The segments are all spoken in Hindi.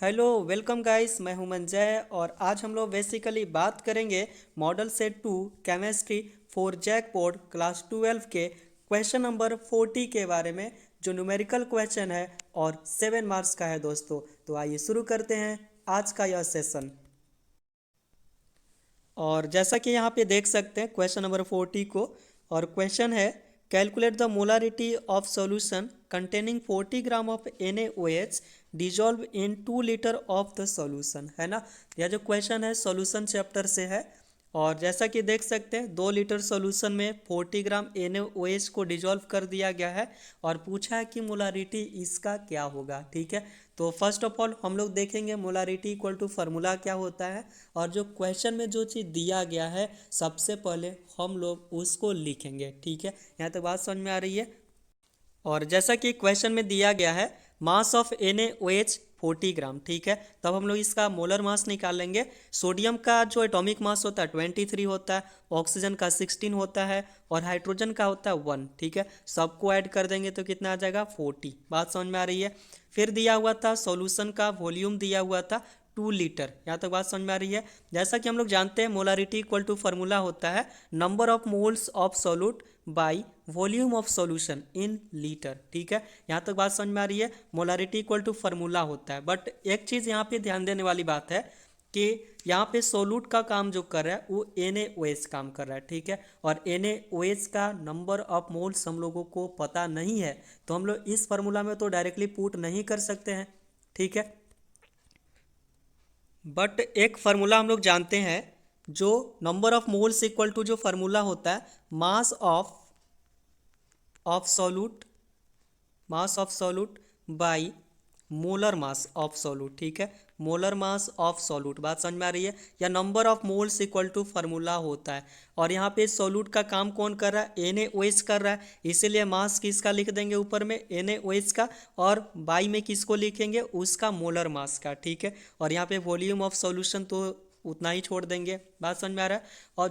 हेलो वेलकम गाइस, मैं हूं मंजय और आज हम लोग बेसिकली बात करेंगे model set 2 chemistry for jackpot class 12 के क्वेश्चन नंबर 40 के बारे में, जो न्यूमेरिकल क्वेश्चन है और 7 मार्क्स का है दोस्तों। तो आइए शुरू करते हैं आज का यह सेशन। और जैसा कि यहाँ पे देख सकते हैं क्वेश्चन नंबर 40 को, और क्वेश्चन है calculate the molarity of solution containing 40 gram of NaOH dissolve in 2 litre of the solution, है ना। यह जो क्वेश्चन है सॉल्यूशन चैप्टर से है, और जैसा कि देख सकते हैं 2 लीटर सॉल्यूशन में 40 ग्राम NaOH को डिजॉल्व कर दिया गया है और पूछा है कि मोलारिटी इसका क्या होगा। ठीक है, तो फर्स्ट ऑफ ऑल हम लोग देखेंगे मोलारिटी इक्वल टू फार्मूला क्या होता है, और जो क्वेश्चन में जो चीज़ दिया गया है सबसे पहले हम लोग उसको लिखेंगे। ठीक है, यहाँ तक बात समझ में आ रही है। और जैसा कि क्वेश्चन में दिया गया है मास ऑफ NaOH 40 ग्राम, ठीक है, तब हम लोग इसका मोलर मास निकालेंगे। सोडियम का जो एटॉमिक मास होता है 23 होता है, ऑक्सीजन का 16 होता है और हाइड्रोजन का होता है 1। ठीक है, सबको ऐड कर देंगे तो कितना आ जाएगा 40। बात समझ में आ रही है। फिर दिया हुआ था सॉल्यूशन का वॉल्यूम दिया हुआ था 2 लीटर, यहाँ तक बात समझ में आ रही है। जैसा कि हम लोग जानते हैं मोलारिटी इक्वल टू फार्मूला होता है number of moles of solute by volume of solution in litre. ठीक है, यहाँ तक बात समझ में आ रही है। मोलारिटी इक्वल टू फार्मूला होता है, बट एक चीज़ यहाँ पे ध्यान देने वाली बात है कि यहाँ पे सोलूट का काम जो कर रहा है वो NaOH काम कर रहा है। ठीक है, और NaOH का नंबर ऑफ मोल्स हम लोगों को पता नहीं है, तो हम लोग इस फार्मूला में तो डायरेक्टली पुट नहीं कर सकते हैं। ठीक है, बट एक फार्मूला हम लोग जानते हैं, जो number of moles equal to जो फार्मूला होता है mass of solute, mass of solute by molar mass of solute. ठीक है, मोलर मास ऑफ सॉल्यूट, बात समझ में आ रही है, या number of moles equal to formula होता है। और यहाँ पे सॉल्यूट का काम कौन कर रहा है, NaOH कर रहा है, इसीलिए मास किसका लिख देंगे ऊपर में NaOH का, और बाई में किसको लिखेंगे उसका मोलर मास का। ठीक है, और यहाँ पे वॉल्यूम ऑफ सॉल्यूशन तो उतना ही छोड़ देंगे। बात समझ में आ रहा है। और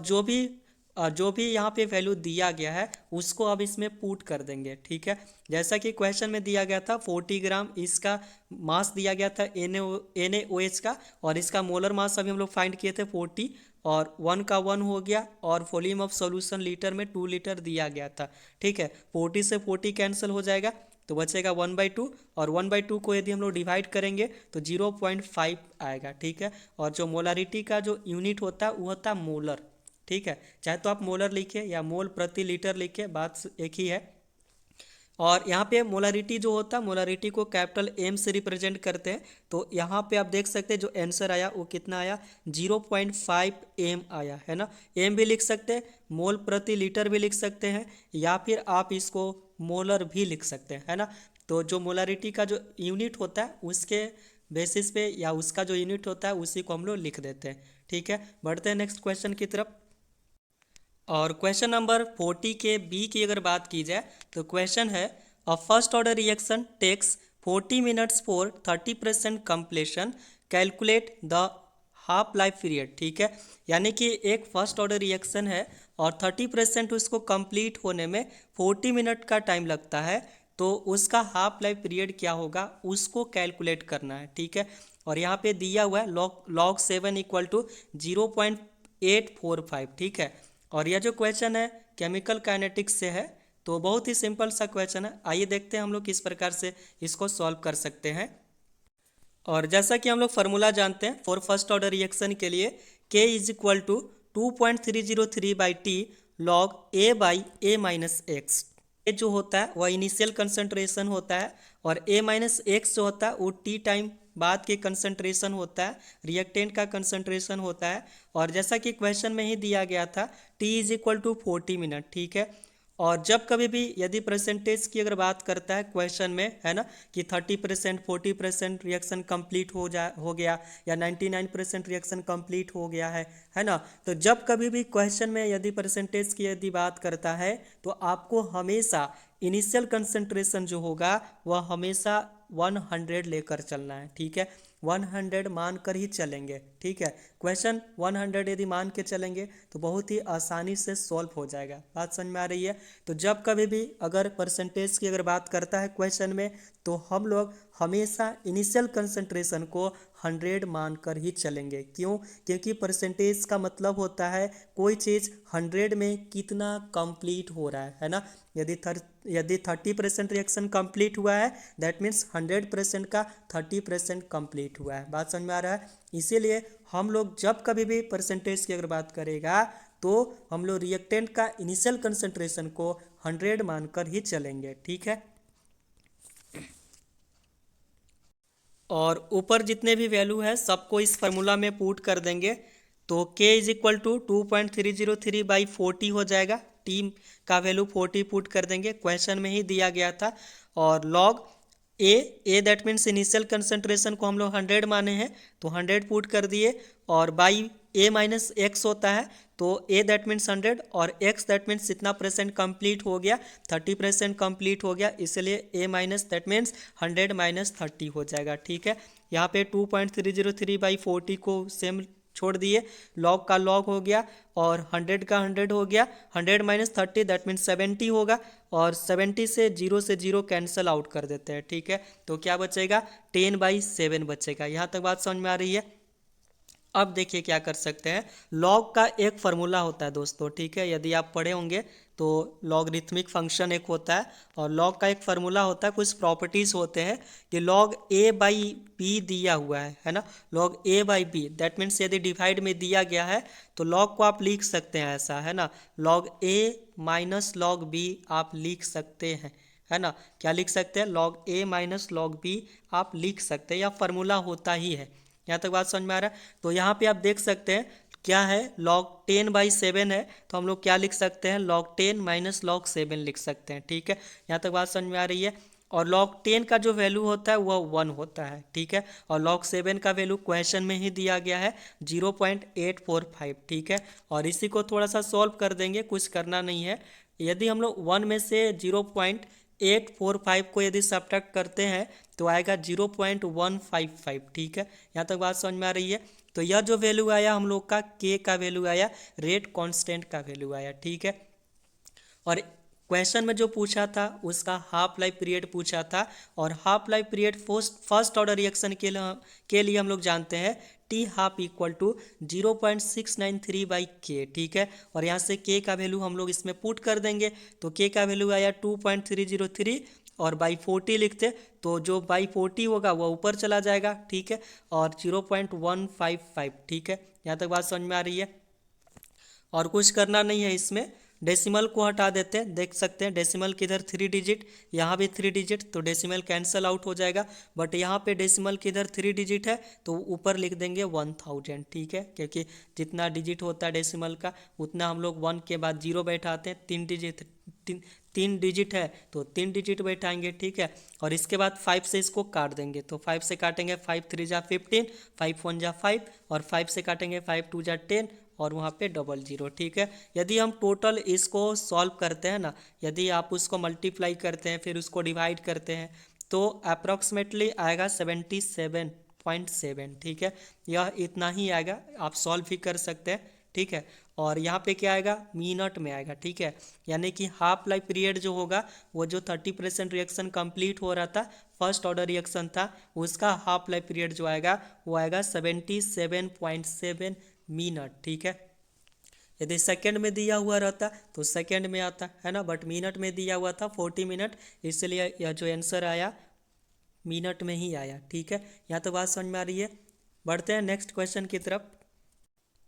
जो भी यहाँ पे वैल्यू दिया गया है उसको अब इसमें पुट कर देंगे। ठीक है, जैसा कि क्वेश्चन में दिया गया था 40 ग्राम इसका मास दिया गया था NaOH का, और इसका मोलर मास अभी हम लोग फाइंड किए थे 40, और 1 का 1 हो गया, और वॉल्यूम ऑफ सॉल्यूशन लीटर में 2 लीटर दिया गया था। ठीक है, 40 से 40 कैंसिल हो जाएगा तो बचेगा 1/2, और 1/2 को यदि हम लोग डिवाइड करेंगे तो 0.5 आएगा। ठीक है, और जो मोलारिटी का जो यूनिट होता है वो होता है मोलर। ठीक है, चाहे तो आप मोलर लिखिए या मोल प्रति लीटर लिखिए, बात एक ही है। और यहाँ पे मोलारिटी जो होता है, मोलारिटी को कैपिटल M से रिप्रेजेंट करते हैं, तो यहाँ पे आप देख सकते हैं जो आंसर आया वो कितना आया 0.5 M आया, है ना। M भी लिख सकते हैं, मोल प्रति लीटर भी लिख सकते हैं, या फिर आप इसको मोलर भी लिख सकते हैं, है ना। तो जो मोलारिटी का जो यूनिट होता है उसके बेसिस पे, या उसका जो यूनिट होता है उसी को हम लोग लिख देते हैं। ठीक है, बढ़ते हैं नेक्स्ट क्वेश्चन की तरफ। और क्वेश्चन नंबर 40 के बी की अगर बात की जाए तो क्वेश्चन है a first order reaction takes 40 minutes for 30% completion, calculate the half life period. ठीक है, यानी कि एक फर्स्ट ऑर्डर रिएक्शन है और 30% उसको कंप्लीट होने में 40 मिनट का टाइम लगता है, तो उसका हाफ लाइफ पीरियड क्या होगा उसको कैलकुलेट करना है। ठीक है, और यहाँ पे दिया हुआ है log 7 इक्वल टू 0.845। ठीक है, और यह जो क्वेश्चन है केमिकल काइनेटिक्स से है, तो बहुत ही सिंपल सा क्वेश्चन है। आइए देखते हैं हम लोग किस प्रकार से इसको सॉल्व कर सकते हैं। और जैसा कि हम लोग फार्मूला जानते हैं फॉर फर्स्ट ऑर्डर रिएक्शन के लिए, K is equal to 2.303/T log A/A-X। ये जो होता है वह इनिशियल कंसंट्रेशन होता है, और A-X जो होता है वो T टाइम बाद के कंसंट्रेशन होता है, रिएक्टेंट का कंसंट्रेशन होता है। और जैसा कि क्वेश्चन में ही दिया गया था T is equal to 40 minute. ठीक है, और जब कभी भी यदि परसेंटेज की अगर बात करता है क्वेश्चन में, है ना, कि 30% 40% रिएक्शन कंप्लीट हो गया, या 99% रिएक्शन कंप्लीट हो गया है ना, तो जब कभी भी क्वेश्चन में यदि परसेंटेज की यदि बात करता है तो आपको हमेशा इनिशियल कंसंट्रेशन जो होगा वह हमेशा 100 लेकर चलना है, ठीक है। 100 मान कर ही चलेंगे, ठीक है। क्वेश्चन 100 यदि मान के चलेंगे तो बहुत ही आसानी से सॉल्व हो जाएगा। बात समझ में आ रही है? तो जब कभी भी अगर परसेंटेज की अगर बात करता है क्वेश्चन में, तो हम लोग हमेशा इनिशियल कंसंट्रेशन को 100 मान कर ही चलेंगे। क्यों? क्योंकि परसेंटेज का मतलब होता है कोई चीज़ 100 में कितना कंप्लीट हो रहा है ना। यदि 30% रिएक्शन कंप्लीट हुआ है, दैट मीन्स 100% का 30% कंप्लीट हुआ है। बात समझ में आ रहा है? इसीलिए हम लोग जब कभी भी परसेंटेज की अगर बात करेगा तो हम लोग रिएक्टेंट का इनिशियल कंसंट्रेशन को 100 मानकर ही चलेंगे, ठीक है। और ऊपर जितने भी वैल्यू है सबको इस फार्मूला में पुट कर देंगे, तो k इज इक्वल टू 2.303/40 हो जाएगा। टी का वैल्यू 40 पुट कर देंगे, क्वेश्चन में ही दिया गया था। और log A that means initial concentration को हम लोग 100 माने हैं, तो 100 पुट कर दिए। और बाई ए माइनस एक्स होता है, तो ए दैट मीन्स 100 और एक्स दैट मीन्स इतना परसेंट कंप्लीट हो गया, 30% कंप्लीट हो गया, इसलिए ए माइनस दैट मीन्स 100 माइनस 30 हो जाएगा, ठीक है। यहाँ पे 2.303/40 को सेम छोड़ दिए, लॉग का लॉग हो गया और 100 का 100 हो गया। 100 माइनस 30 दैट मीन्स 70 होगा, और 70 से जीरो कैंसिल आउट कर देते हैं, ठीक है। तो क्या बचेगा? 10/7 बचेगा। यहाँ तक बात समझ में आ रही है? अब देखिए क्या कर सकते हैं, लॉग का एक फार्मूला होता है दोस्तों, ठीक है। यदि आप पढ़े होंगे तो लॉगरिथमिक फंक्शन एक होता है, और लॉग का एक फार्मूला होता है, कुछ प्रॉपर्टीज होते हैं कि लॉग ए बाई बी दिया हुआ है ना। Log A by B that means यदि डिवाइड में दिया गया है तो लॉग को आप लिख सकते हैं ऐसा, है ना। Log A minus log B आप लिख सकते हैं, है ना। क्या लिख सकते हैं? Log A minus log B आप लिख सकते हैं, या फार्मूला होता ही है। यहाँ तक बात समझ में आ रहा है? तो यहाँ पे आप देख सकते हैं क्या है, log 10/7 है, तो हम लोग क्या लिख सकते हैं? log 10 माइनस log 7 लिख सकते हैं, ठीक है। यहाँ तक बात समझ में आ रही है? और log 10 का जो वैल्यू होता है वह 1 होता है, ठीक है। और log 7 का वैल्यू क्वेश्चन में ही दिया गया है 0.845, ठीक है। और इसी को थोड़ा सा सॉल्व कर देंगे, कुछ करना नहीं है। यदि हम लोग 1 में से 0.845 को यदि सब्ट्रैक्ट करते हैं तो आएगा 0.155, ठीक है। यहाँ तक बात समझ में आ रही है? तो यह जो वैल्यू आया हम लोग का k का वैल्यू आया, रेट कांस्टेंट का वैल्यू आया, ठीक है। और क्वेश्चन में जो पूछा था उसका हाफ लाइफ पीरियड पूछा था, और half life period first order reaction के लिए हम लोग जानते हैं T half equal to 0.693/k, ठीक है। और यहाँ से k का वैल्यू हम लोग इसमें पुट कर देंगे, तो k का वैल्यू आया 2.303, और बाई 40 लिखते तो जो बाई 40 होगा वह ऊपर चला जाएगा, ठीक है। और 0.155, ठीक है। यहाँ तक बात समझ में आ रही है? और कुछ करना नहीं है इसमें, डेसिमल को हटा देते हैं, देख सकते हैं डेसिमल किधर 3 डिजिट, यहाँ भी 3 डिजिट, तो डेसिमल कैंसिल आउट हो जाएगा। बट यहाँ पे डेसिमल किधर 3 डिजिट है तो ऊपर लिख देंगे 1000, ठीक है। क्योंकि जितना डिजिट होता है डेसिमल का उतना हम लोग 1 के बाद 0 बैठाते हैं, 3 डिजिट है तो 3 डिजिट बैठाएंगे, ठीक है। और इसके बाद 5 से इसको काट देंगे, तो 5 से काटेंगे 5 3 जा 15, 5 1 जा 5, और 5 से काटेंगे 5 2 जा 10, और वहाँ पे 00, ठीक है। यदि हम टोटल इसको सॉल्व करते हैं ना, यदि आप उसको मल्टीप्लाई करते हैं फिर उसको डिवाइड करते हैं तो अप्रॉक्सीमेटली आएगा 77.7, ठीक है। यह इतना ही आएगा, आप सॉल्व भी कर सकते हैं, ठीक है। और यहाँ पे क्या आएगा? मिनट में आएगा, ठीक है। यानी कि हाफ लाइफ पीरियड जो होगा वो जो 30% रिएक्शन कंप्लीट हो रहा था, फर्स्ट ऑर्डर रिएक्शन था, उसका हाफ लाइफ पीरियड जो आएगा वो आएगा 77.7 मिनट, ठीक है। यदि सेकंड में दिया हुआ रहता तो सेकंड में आता, है ना, बट मिनट में दिया हुआ था 40 मिनट, इसलिए यह जो आंसर आया मिनट में ही आया, ठीक है। यहाँ तो बात समझ में आ रही है? बढ़ते हैं नेक्स्ट क्वेश्चन की तरफ।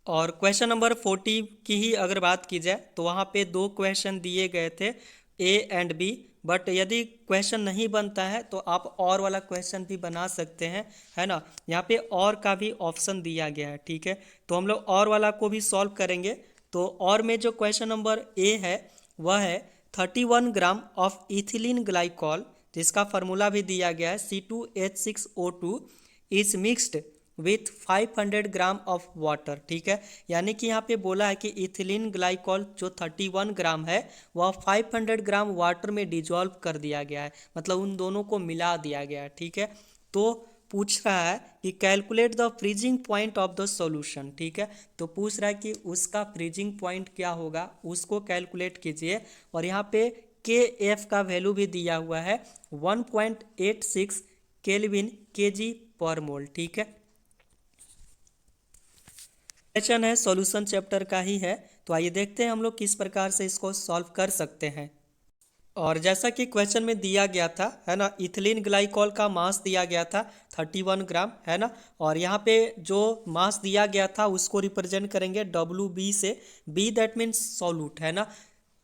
और क्वेश्चन नंबर 40 की ही अगर बात की जाए तो वहाँ पे 2 क्वेश्चन दिए गए थे ए एंड बी, बट यदि क्वेश्चन नहीं बनता है तो आप और वाला क्वेश्चन भी बना सकते हैं, है ना। यहाँ पे और का भी ऑप्शन दिया गया है, ठीक है। तो हम लोग और वाला को भी सॉल्व करेंगे। तो और में जो क्वेश्चन नंबर ए है वह है 31 ग्राम ऑफ इथिलीन ग्लाइकॉल, जिसका फार्मूला भी दिया गया है C2H6O2 is mixed with 500 gram of water, ठीक है। यानी कि यहाँ पे बोला है कि इथिलीन ग्लाइकॉल जो 31 ग्राम है वह 500 ग्राम वाटर में डिजॉल्व कर दिया गया है, मतलब उन दोनों को मिला दिया गया है, ठीक है। तो पूछ रहा है कि calculate the freezing point of the solution, ठीक है। तो पूछ रहा है कि उसका फ्रीजिंग पॉइंट क्या होगा, उसको कैलकुलेट कीजिए। और यहाँ पे के एफ का वैल्यू भी दिया हुआ है 1.86 केल्विन केजी पर मोल, ठीक है। क्वेश्चन है सॉल्यूशन चैप्टर का ही है, तो आइए देखते हैं हम लोग किस प्रकार से इसको सॉल्व कर सकते हैं। और जैसा कि क्वेश्चन में दिया गया था, है ना, इथिलीन ग्लाइकॉल का मास दिया गया था 31 ग्राम, है ना। और यहाँ पे जो मास दिया गया था उसको रिप्रेजेंट करेंगे WB से। बी दैट मीन्स सॉल्यूट, है ना।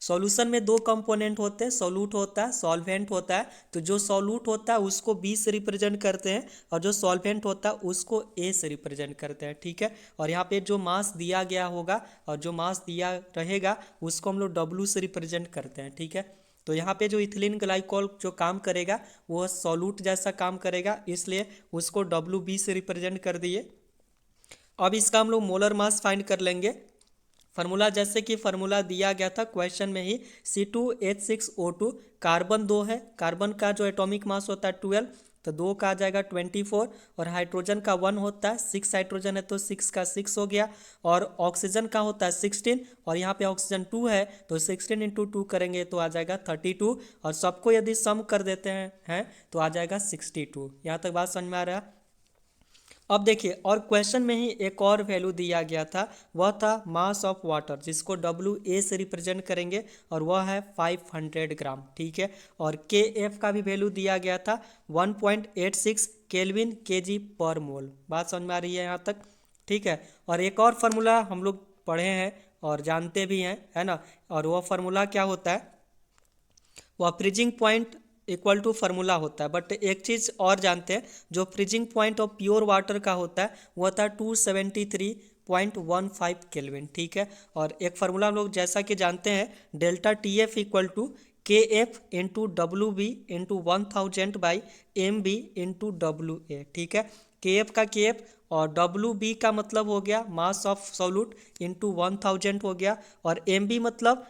सॉल्यूशन में दो कंपोनेंट होते हैं, सॉल्यूट होता है, सॉल्वेंट होता है। तो जो सॉल्यूट होता है उसको बी से रिप्रेजेंट करते हैं और जो सॉल्वेंट होता है उसको ए से रिप्रेजेंट करते हैं, ठीक है। और यहाँ पे जो मास दिया गया होगा और जो मास दिया रहेगा उसको हम लोग डब्ल्यू से रिप्रेजेंट करते हैं, ठीक है। तो यहाँ पे जो इथिलीन ग्लाइकॉल जो काम करेगा वो सॉल्यूट जैसा काम करेगा, इसलिए उसको WB से रिप्रेजेंट कर दिए। अब इसका हम लोग मोलर मास फाइंड कर लेंगे। फार्मूला जैसे कि फार्मूला दिया गया था क्वेश्चन में ही, C2H6O2, कार्बन 2 है, कार्बन का जो एटॉमिक मास होता है 12, तो 2 का आ जाएगा 24। और हाइड्रोजन का 1 होता है, 6 हाइड्रोजन है तो 6 का 6 हो गया। और ऑक्सीजन का होता है 16, और यहाँ पे ऑक्सीजन 2 है तो 16 इंटू 2 करेंगे तो आ जाएगा 32। और सबको यदि सम कर देते हैं तो आ जाएगा 62। यहाँ तक बात समझ में आ रहा है। अब देखिए, और क्वेश्चन में ही एक और वैल्यू दिया गया था, वह था मास ऑफ वाटर, जिसको WA से रिप्रेजेंट करेंगे, और वह है 500 ग्राम, ठीक है। और KF का भी वैल्यू दिया गया था 1.86 केल्विन केजी पर मोल। बात समझ में आ रही है यहाँ तक, ठीक है। और एक और फार्मूला हम लोग पढ़े हैं और जानते भी हैं, है ना। और वह फार्मूला क्या होता है, वह freezing point equal to formula होता है। बट एक चीज़ और जानते हैं, जो freezing point of pure water का होता है वो होता है 273.15 केल्विन, ठीक है। और एक फार्मूला हम लोग जैसा कि जानते हैं, delta TF equal to KF into WB into 1000 by MB into WA, ठीक है। KF का KF और WB का मतलब हो गया मास ऑफ सॉल्यूट इंटू 1000 हो गया, और MB मतलब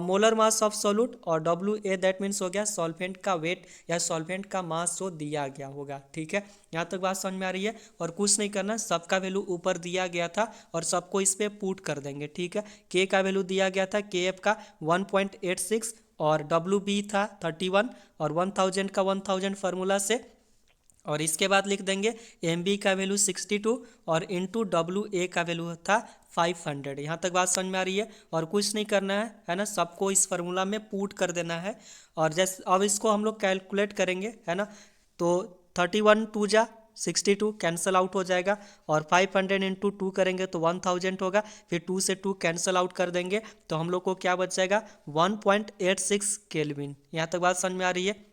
मोलर मास ऑफ सॉल्यूट, और WA दैट मीन्स हो गया सॉल्वेंट का वेट या सॉल्वेंट का मास जो दिया गया होगा, ठीक है। यहाँ तक बात समझ में आ रही है। और कुछ नहीं करना, सबका वैल्यू ऊपर दिया गया था और सबको इस पर पुट कर देंगे, ठीक है। K का वैल्यू दिया गया था, KF का 1.86, और WB था 31, और 1000 का 1000 फार्मूला से, और इसके बाद लिख देंगे MB का वैल्यू 62 और इंटू WA का वैल्यू था 500। यहाँ तक बात समझ में आ रही है। और कुछ नहीं करना है ना, सबको इस फार्मूला में पुट कर देना है। और जैसे अब इसको हम लोग कैलकुलेट करेंगे, है ना। तो 31 2 जा 62 कैंसिल आउट हो जाएगा, और 500 इंटू 2 करेंगे तो 1000 होगा, फिर 2 से 2 कैंसिल आउट कर देंगे तो हम लोग को क्या बच जाएगा 1.86 केल्विन। यहाँ तक बात समझ में आ रही है।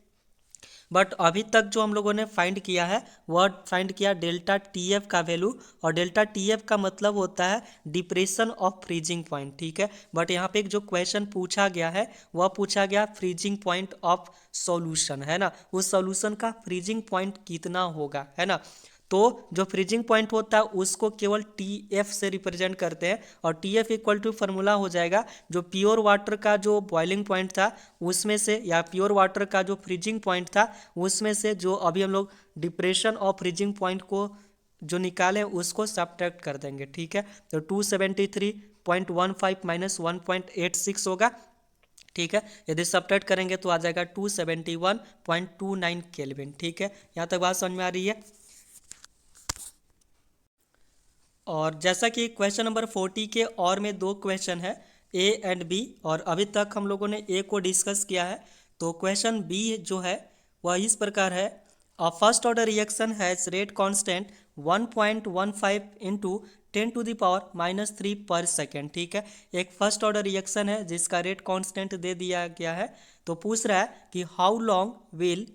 बट अभी तक जो हम लोगों ने फाइंड किया है वह फाइंड किया डेल्टा TF का वैल्यू, और डेल्टा TF का मतलब होता है डिप्रेशन ऑफ फ्रीजिंग पॉइंट, ठीक है। बट यहाँ पे जो क्वेश्चन पूछा गया है वह पूछा गया फ्रीजिंग पॉइंट ऑफ सॉल्यूशन, है ना। उस सॉल्यूशन का फ्रीजिंग पॉइंट कितना होगा, है ना। तो जो फ्रीजिंग पॉइंट होता है उसको केवल TF से रिप्रेजेंट करते हैं, और TF इक्वल टू फार्मूला हो जाएगा जो प्योर वाटर का जो बॉइलिंग पॉइंट था उसमें से, या प्योर वाटर का जो फ्रीजिंग पॉइंट था उसमें से, जो अभी हम लोग डिप्रेशन और फ्रीजिंग पॉइंट को जो निकाले उसको सब्ट्रैक्ट कर देंगे, ठीक है। तो 273.15 माइनस 1.86 होगा, ठीक है। यदि सब्ट्रैक्ट करेंगे तो आ जाएगा 271.29 केल्विन, ठीक है। यहाँ तक बात समझ में आ रही है। और जैसा कि क्वेश्चन नंबर 40 के और में दो क्वेश्चन है A एंड B, और अभी तक हम लोगों ने A को डिस्कस किया है। तो क्वेश्चन B जो है वह इस प्रकार है, a first order reaction has rate constant 1.15 into 10⁻³ पर सेकेंड, ठीक है। एक फर्स्ट ऑर्डर रिएक्शन है जिसका रेट कांस्टेंट दे दिया गया है। तो पूछ रहा है कि how long will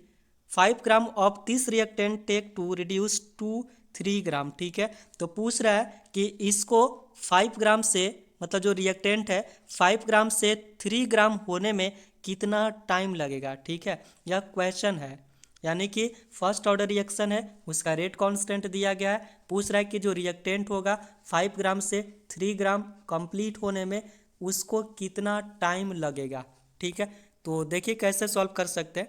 5 gram of this reactant take to reduce to 3 gram, ठीक है। तो पूछ रहा है कि इसको 5 ग्राम से, मतलब जो रिएक्टेंट है 5 ग्राम से 3 ग्राम होने में कितना टाइम लगेगा, ठीक है। यह क्वेश्चन है। यानी कि फर्स्ट ऑर्डर रिएक्शन है, उसका रेट कांस्टेंट दिया गया है। पूछ रहा है कि जो रिएक्टेंट होगा 5 ग्राम से 3 ग्राम कंप्लीट होने में उसको कितना टाइम लगेगा। ठीक है, तो देखिए कैसे सॉल्व कर सकते हैं।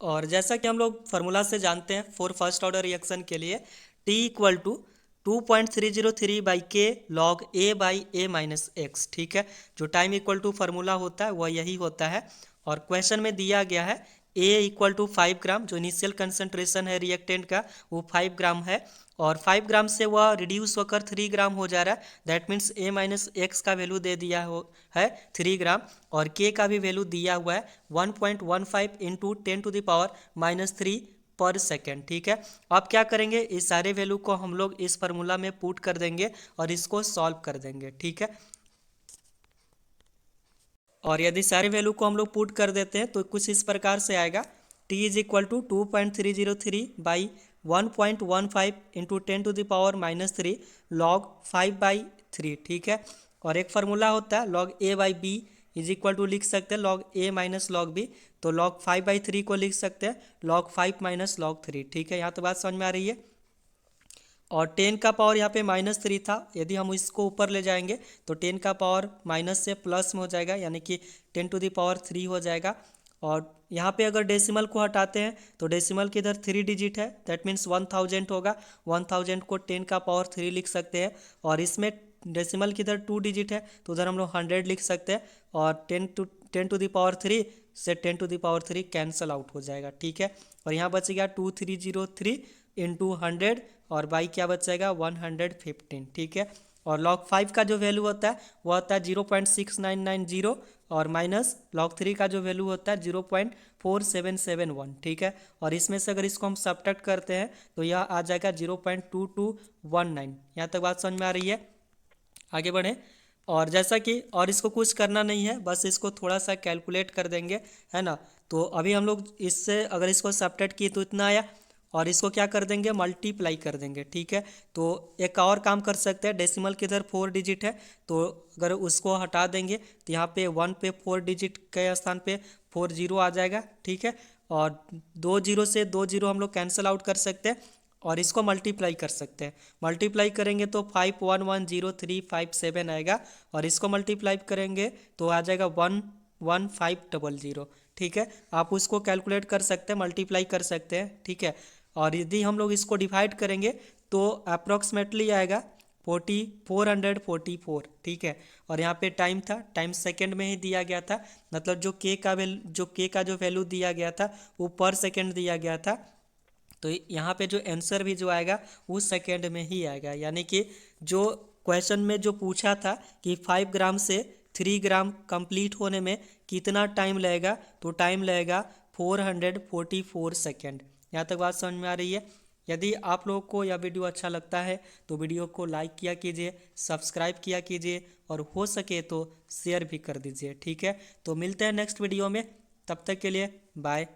और जैसा कि हम लोग फार्मूला से जानते हैं फॉर फर्स्ट ऑर्डर रिएक्शन के लिए, T इक्वल टू 2.303 बाई के log A by A minus x. ठीक है, जो टाइम इक्वल टू फार्मूला होता है वह यही होता है। और क्वेश्चन में दिया गया है ए इक्वल टू 5 ग्राम, जो इनिशियल कंसंट्रेशन है रिएक्टेंट का वो 5 ग्राम है, और 5 ग्राम से वह रिड्यूस होकर 3 ग्राम हो जा रहा है। That means A minus x का वैल्यू दे दिया है 3 ग्राम, और के का भी वैल्यू दिया हुआ है 1.15 इंटू 10⁻³ पर सेकेंड। ठीक है, अब क्या करेंगे, इस सारे वैल्यू को हम लोग इस फार्मूला में पुट कर देंगे और इसको सॉल्व कर देंगे। ठीक है, और यदि सारे वैल्यू को हम लोग पुट कर देते हैं तो कुछ इस प्रकार से आएगा, T is equal to 2.303 by 1.15 into 10⁻³ log 5/3। ठीक है, और एक फार्मूला होता है log A by B is equal to लिख सकते हैं log A minus log B, तो लॉग 5/3 को लिख सकते हैं लॉग 5 माइनस लॉग 3। ठीक है, यहाँ तो बात समझ में आ रही है। और 10 का पावर यहाँ पे -3 था, यदि हम इसको ऊपर ले जाएंगे तो 10 का पावर माइनस से प्लस में हो जाएगा, यानी कि 10⁻³ हो जाएगा। और यहाँ पे अगर डेसिमल को हटाते हैं तो डेसिमल के इधर 3 डिजिट है, दैट मीन्स 1000 होगा। 1000 को 10 का पावर 3 लिख सकते हैं, और इसमें डेसिमल की इधर 2 डिजिट है तो उधर हम लोग 100 लिख सकते हैं, और 10⁻³ से 10⁻³ कैंसल आउट हो जाएगा। ठीक है, और यहाँ बच गया 2303 इंटू 100, और बाई क्या बच जाएगा 115। ठीक है, और लॉग 5 का जो वैल्यू होता है वो होता है 0.6990, और माइनस लॉग 3 का जो वैल्यू होता है 0.4771। ठीक है, और इसमें से अगर इसको हम सब्ट्रैक्ट करते हैं तो यह आ जाएगा 0.2219। यहाँ तक बात समझ में आ रही है, आगे बढ़ें। और जैसा कि और इसको कुछ करना नहीं है, बस इसको थोड़ा सा कैलकुलेट कर देंगे, है ना। तो अभी हम लोग इससे अगर इसको सब्ट्रैक्ट किए तो इतना आया, और इसको क्या कर देंगे मल्टीप्लाई कर देंगे। ठीक है, तो एक और काम कर सकते हैं, डेसिमल के इधर 4 डिजिट है तो अगर उसको हटा देंगे तो यहाँ पे 1 पे 4 डिजिट के स्थान पे 4 जीरो आ जाएगा। ठीक है, और 2 जीरो से 2 जीरो हम लोग कैंसिल आउट कर सकते हैं, और इसको मल्टीप्लाई कर सकते हैं। मल्टीप्लाई करेंगे तो 5110,357 आएगा, और इसको मल्टीप्लाई करेंगे तो आ जाएगा 11500। ठीक है, आप उसको कैलकुलेट कर सकते हैं, मल्टीप्लाई कर सकते हैं। ठीक है, और यदि हम लोग इसको डिवाइड करेंगे तो अप्रॉक्सीमेटली आएगा 444। ठीक है, और यहाँ पे टाइम था, टाइम सेकंड में ही दिया गया था, मतलब जो के का जो वैल्यू दिया गया था वो पर सेकंड दिया गया था, तो यहाँ पे जो आंसर भी जो आएगा वो सेकंड में ही आएगा। यानी कि जो क्वेश्चन में जो पूछा था कि 5 ग्राम से 3 ग्राम कंप्लीट होने में कितना टाइम लगेगा, तो टाइम लगेगा 444 सेकेंड। यहाँ तक बात समझ में आ रही है। यदि आप लोगों को यह वीडियो अच्छा लगता है तो वीडियो को लाइक किया कीजिए, सब्सक्राइब किया कीजिए, और हो सके तो शेयर भी कर दीजिए। ठीक है, तो मिलते हैं नेक्स्ट वीडियो में, तब तक के लिए बाय।